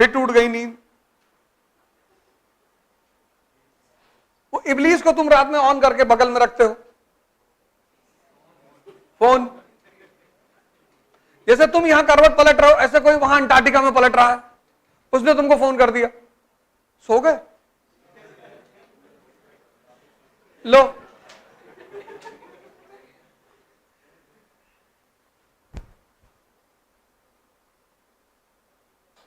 फिर टूट गई नींद। वो इब्लीस को तुम रात में ऑन करके बगल में रखते हो, फोन। जैसे तुम यहां करवट पलट रहे हो, ऐसे कोई वहां अंटार्कटिका में पलट रहा है, उसने तुमको फोन कर दिया, सो गए। लो,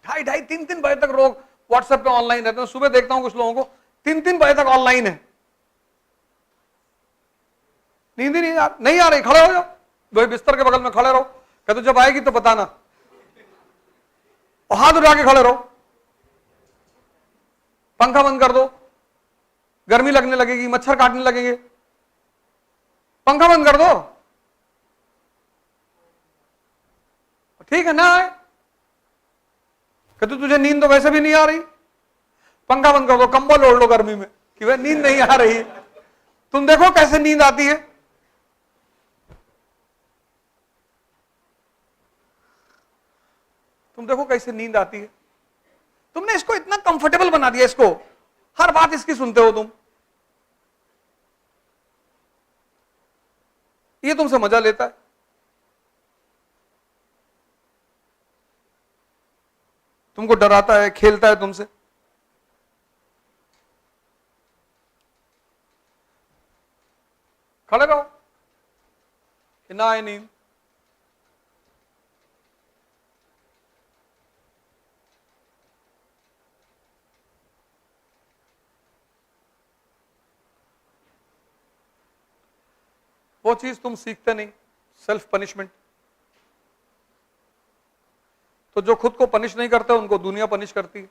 ढाई ढाई तीन तीन बजे तक लोग व्हाट्सएप पे ऑनलाइन रहते हैं। सुबह देखता हूं कुछ लोगों को 3-3 बजे तक ऑनलाइन है, नींद ही नहीं आ रही। खड़े हो जाओ, वही बिस्तर के बगल में खड़े रहो, कहते जब आएगी तो बताना, और हाथ उठा के खड़े रहो। पंखा बंद कर दो, गर्मी लगने लगेगी, मच्छर काटने लगेंगे, पंखा बंद कर दो। ठीक है ना आए, कहते तुझे नींद तो वैसे भी नहीं आ रही, पंखा बंद कर दो, कंबल ओढ़ लो गर्मी में कि वह नींद नहीं आ रही। तुम देखो कैसे नींद आती है। तुम देखो कैसे नींद आती है। तुमने इसको इतना कंफर्टेबल बना दिया, इसको हर बात इसकी सुनते हो तुम, ये तुमसे मजा लेता है। तुमको डराता है, खेलता है तुमसे। खड़े रहो कि ना आए नींद। वो चीज तुम सीखते नहीं, सेल्फ पनिशमेंट। तो जो खुद को पनिश नहीं करते उनको दुनिया पनिश करती है।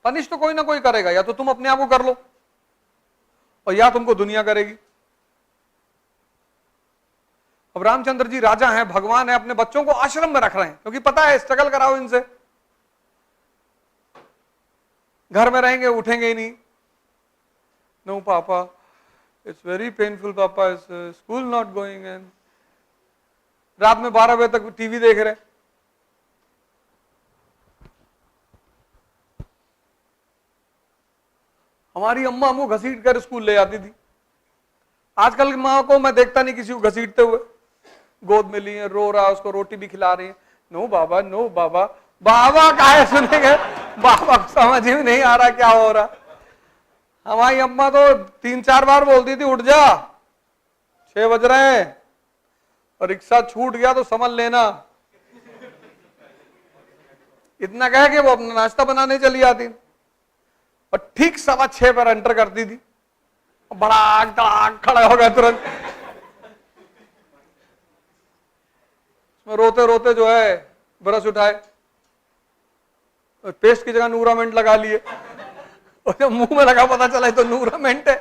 पनिश तो कोई ना कोई करेगा, या तो तुम अपने आप को कर लो और या तुमको दुनिया करेगी। अब रामचंद्र जी राजा हैं, भगवान है, अपने बच्चों को आश्रम में रख रहे हैं क्योंकि पता है स्ट्रगल कराओ इनसे, घर में रहेंगे उठेंगे ही नहीं। नो पापा, इट्स वेरी पेनफुल पापा, is school not going. And रात में 12 बजे तक टीवी देख रहे। हमारी अम्मा हमको घसीट कर स्कूल ले जाती थी। आजकल की माँ को मैं देखता नहीं किसी को घसीटते हुए, गोद में लिए, रो रहा, उसको रोटी भी खिला रही है। नो बाबा, नो बाबा, बाबा काहे सुनेंगे, बाबा को समझ ही नहीं आ रहा क्या हो रहा। हमारी अम्मा तो 3-4 बार बोलती थी उठ जा, 6 बज रहे हैं, और रिक्शा छूट गया तो समझ लेना। इतना कह के वो अपना नाश्ता बनाने चली जाती और ठीक 6:15 पर एंटर करती थी। बड़ा धड़ाक खड़ा हो गया तुरंत। रोते रोते जो है ब्रश उठाए, पेस्ट की जगह नूरामेंट लगा लिए, और जब मुंह में लगा पता चला तो नूरामेंट है।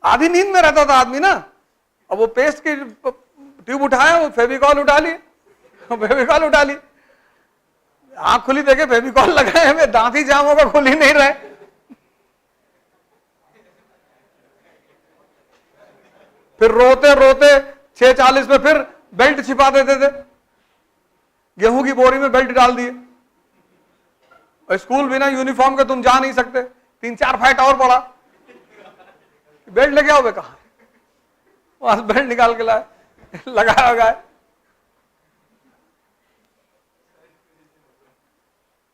आधी नींद में रहता था आदमी ना। अब वो पेस्ट की ट्यूब उठाया, वो फेविकॉल उठा ली, फेविकॉल उठा ली, आंख खुली देखे फेविकॉल लगाए हुए, दांत ही जाम होगा, खुल ही नहीं रहे। फिर रोते रोते 6:40 में फिर बेल्ट छिपा देते थे, गेहूं की बोरी में बेल्ट डाल दिए। और स्कूल बिना यूनिफॉर्म के तुम जा नहीं सकते, 3-4 फाइट और पड़ा, बेल्ट लेके आओ, कहा वहां बेल्ट निकाल के लाए, लगाया गया।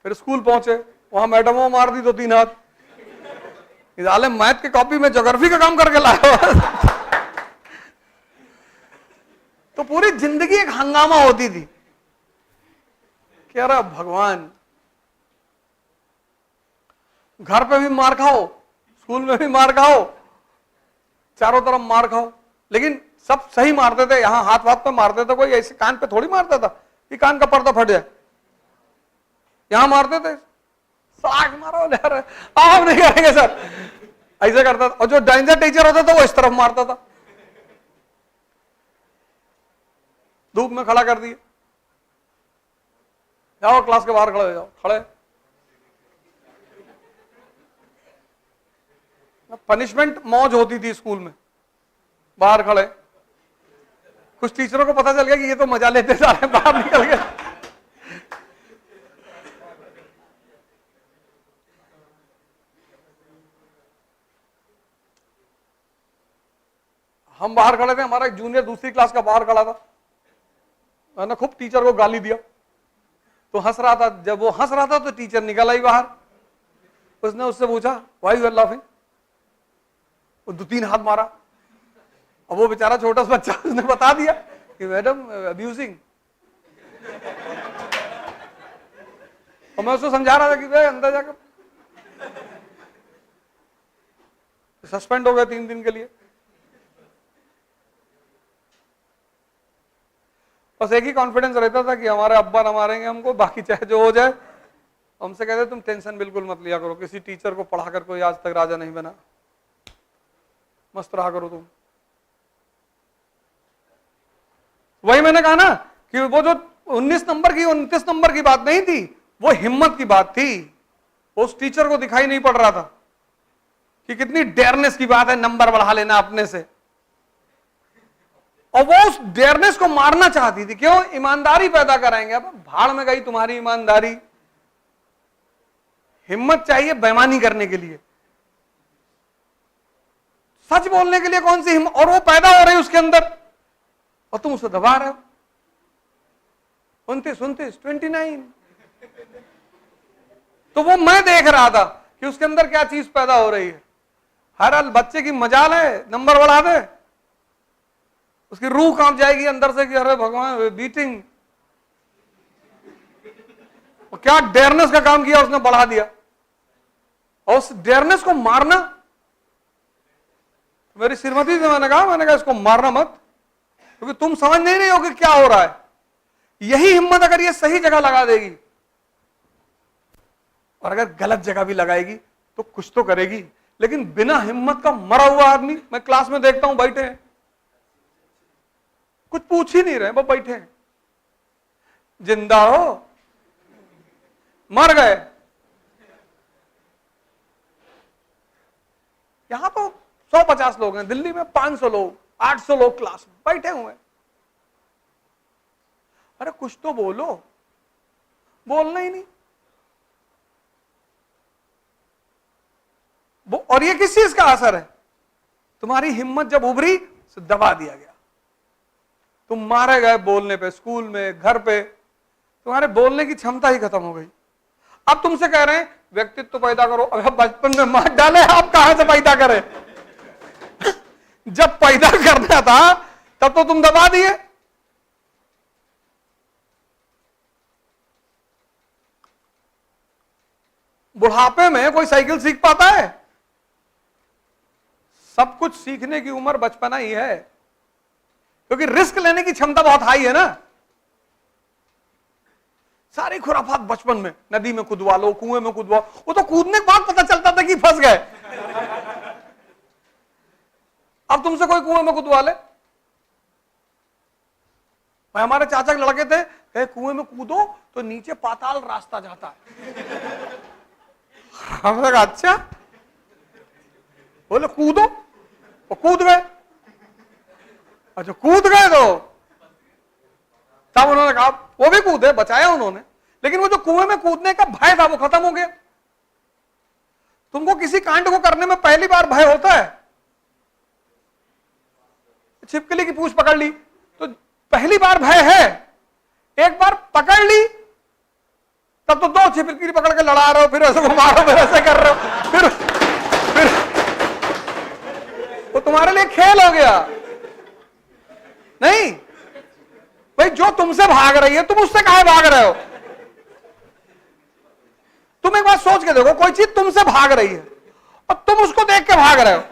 फिर स्कूल पहुंचे, वहां मैडमों मार दी 2-3 हाथ, इधाले मैथ की कॉपी में ज्योग्राफी का काम करके लाया। तो पूरी जिंदगी एक हंगामा होती थी। कह रहा भगवान, घर पे भी मार खाओ, स्कूल में भी मार खाओ, चारों तरफ मार खाओ, लेकिन सब सही मारते थे। यहां हाथ वाथ पे मारते थे, कोई ऐसे कान पे थोड़ी मारता था कि कान का पर्दा फट जाए। यहां मारते थे, साग मारो ले रहे, आप नहीं करेंगे सर, ऐसे करता था। और जो डेंजर टीचर होता था वो इस तरफ मारता था, धूप में खड़ा कर दिए, जाओ क्लास के बाहर खड़े हो जाओ। खड़े, पनिशमेंट मौज होती थी स्कूल में, बाहर खड़े, कुछ टीचरों को पता चल गया कि ये तो मजा लेते जा रहे हैं, बाहर निकल गए। हम बाहर खड़े थे, हमारा एक जूनियर दूसरी क्लास का बाहर खड़ा था, मैंने खूब टीचर को गाली दिया, तो हंस रहा था। जब वो हंस रहा था तो टीचर निकल आई बाहर, उसने उससे पूछा व्हाई यू आर लाफिंग, वो 2-3 हाथ मारा। अब वो बेचारा छोटा सा बच्चा, उसने बता दिया कि मैडम अब्यूजिंग। और मैं उसको समझा रहा था कि भाई अंदर जाकर, सस्पेंड हो गया 3 दिन के लिए। बस एक ही कॉन्फिडेंस रहता था कि हमारे अब्बा न मारेंगे हमको, बाकी चाहे जो हो जाए। हमसे कहते तुम टेंशन बिल्कुल मत लिया करो, किसी टीचर को पढ़ाकर कोई आज तक राजा नहीं बना, मस्त रहा करो तुम। वही मैंने कहा ना कि वो जो 19 नंबर की 29 नंबर की बात नहीं थी, वो हिम्मत की बात थी। उस टीचर को दिखाई नहीं पड़ रहा था कि कितनी डेयरनेस की बात है नंबर बढ़ा लेना अपने से, और वो उस डेयरनेस को मारना चाहती थी। क्यों? ईमानदारी पैदा कराएंगे। अब भाड़ में गई तुम्हारी ईमानदारी। हिम्मत चाहिए बेईमानी करने के लिए, सच बोलने के लिए कौन सी हिम्मत, और वो पैदा हो रही उसके अंदर, और तुम उसे दबा रहे हो। 29 तो वो मैं देख रहा था कि उसके अंदर क्या चीज पैदा हो रही है। हर बच्चे की मजाल है नंबर बढ़ा दे, उसकी रूह कांप जाएगी अंदर से कि अरे भगवान बीटिंग। और क्या डेयरनेस का काम किया उसने, बढ़ा दिया। और उस डेयरनेस को मारना, मेरी श्रीमती से मैंने कहा इसको मारना मत, क्योंकि तुम समझ नहीं रहे हो कि क्या हो रहा है। यही हिम्मत अगर ये सही जगह लगा देगी, और अगर गलत जगह भी लगाएगी तो कुछ तो करेगी। लेकिन बिना हिम्मत का मरा हुआ आदमी, मैं क्लास में देखता हूं बैठे हैं, कुछ पूछ ही नहीं रहे, वो बैठे हैं। जिंदा हो, मर गए। यहां तो 150 लोग हैं, दिल्ली में 500 लोग, 800 लोग क्लास में बैठे हुए हैं। अरे कुछ तो बोलो, बोलना ही नहीं। और ये किस चीज का असर है? तुम्हारी हिम्मत जब उभरी तो दबा दिया गया, तुम मारे गए बोलने पे, स्कूल में, घर पे, तुम्हारे बोलने की क्षमता ही खत्म हो गई। अब तुमसे कह रहे हैं व्यक्तित्व पैदा करो। अगर बचपन में मार डाले, आप कहां से पैदा करें? जब पैदा करना था तब तो तुम दबा दिए। बुढ़ापे में कोई साइकिल सीख पाता है? सब कुछ सीखने की उम्र बचपना ही है, क्योंकि रिस्क लेने की क्षमता बहुत हाई है ना। सारी खुराफात बचपन में, नदी में कूदवा लो, कुएं में कूदवा, वो तो कूदने के बाद पता चलता था कि फंस गए। अब तुमसे कोई कुएं में कूदवा ले। हमारे चाचा के लड़के थे, कुएं में कूदो तो नीचे पाताल रास्ता जाता है। हमने कहा अच्छा, बोले कूदो, वो कूद गए। अच्छा कूद गए तो तब उन्होंने कहा, वो भी कूदे, बचाया उन्होंने, लेकिन वो जो कुएं में कूदने का भय था वो खत्म हो गया। तुमको किसी कांड को करने में पहली बार भय होता है। छिपकली की पूंछ पकड़ ली तो पहली बार भय है, एक बार पकड़ ली तब तो 2 छिपकली पकड़ के लड़ा रहे हो, फिर ऐसे मारो, फिर ऐसे कर रहे हो, फिर वो तुम्हारे लिए खेल हो गया। नहीं भाई, जो तुमसे भाग रही है तुम उससे काहे भाग रहे हो? तुम एक बात सोच के देखो, कोई चीज तुमसे भाग रही है और तुम उसको देख के भाग रहे हो।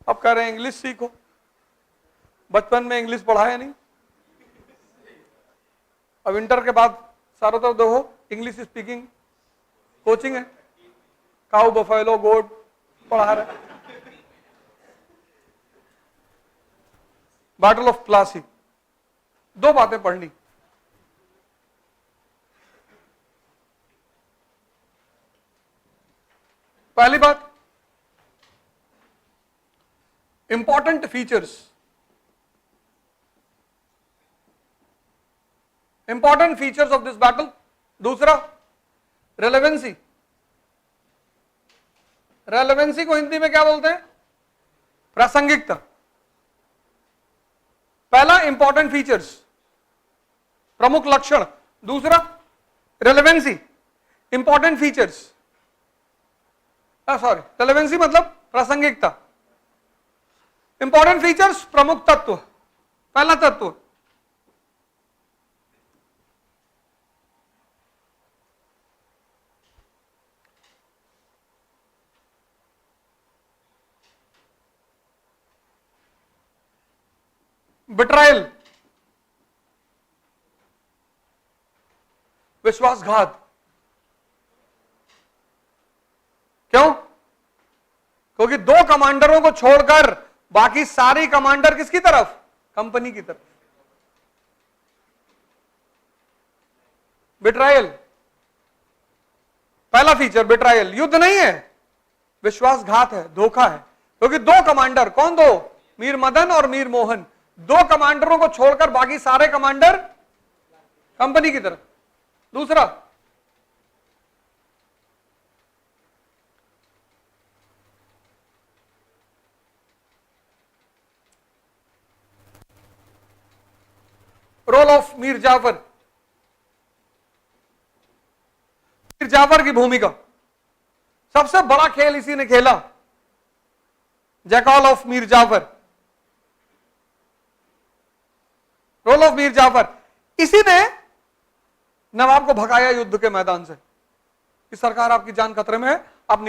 अब कह रहे हैं इंग्लिश सीखो, बचपन में इंग्लिश पढ़ाया नहीं। अब इंटर के बाद सारों तरफ देखो इंग्लिश स्पीकिंग कोचिंग है, काऊ बफेलो गोट पढ़ा रहे। बैटल ऑफ प्लासी, 2 बातें पढ़नी, पहली बात, important features, important features of this battle. दूसरा, रेलेवेंसी। रेलेवेंसी को हिंदी में क्या बोलते हैं? प्रासंगिकता। पहला इंपॉर्टेंट फीचर्स, प्रमुख लक्षण। दूसरा relevancy, important features, sorry, relevancy मतलब प्रासंगिकता, इंपॉर्टेंट फीचर्स प्रमुख तत्व। पहला तत्व, बिट्रायल, विश्वासघात। क्यों? क्योंकि दो कमांडरों को छोड़कर बाकी सारी कमांडर किसकी तरफ? कंपनी की तरफ। बिट्रायल, पहला फीचर बिट्रायल, युद्ध नहीं है, विश्वासघात है, धोखा है। क्योंकि दो कमांडर, कौन दो? मीर मदन और मीर मोहन, दो कमांडरों को छोड़कर बाकी सारे कमांडर कंपनी की तरफ। दूसरा, रोल ऑफ मीर जाफर। मीर जाफर की भूमिका, सबसे बड़ा खेल इसी ने खेला, jackal of Mir Jafar. Role of Mir Jafar, इसी ने नवाब को भगाया युद्ध के मैदान से कि सरकार आपकी जान खतरे में है, आप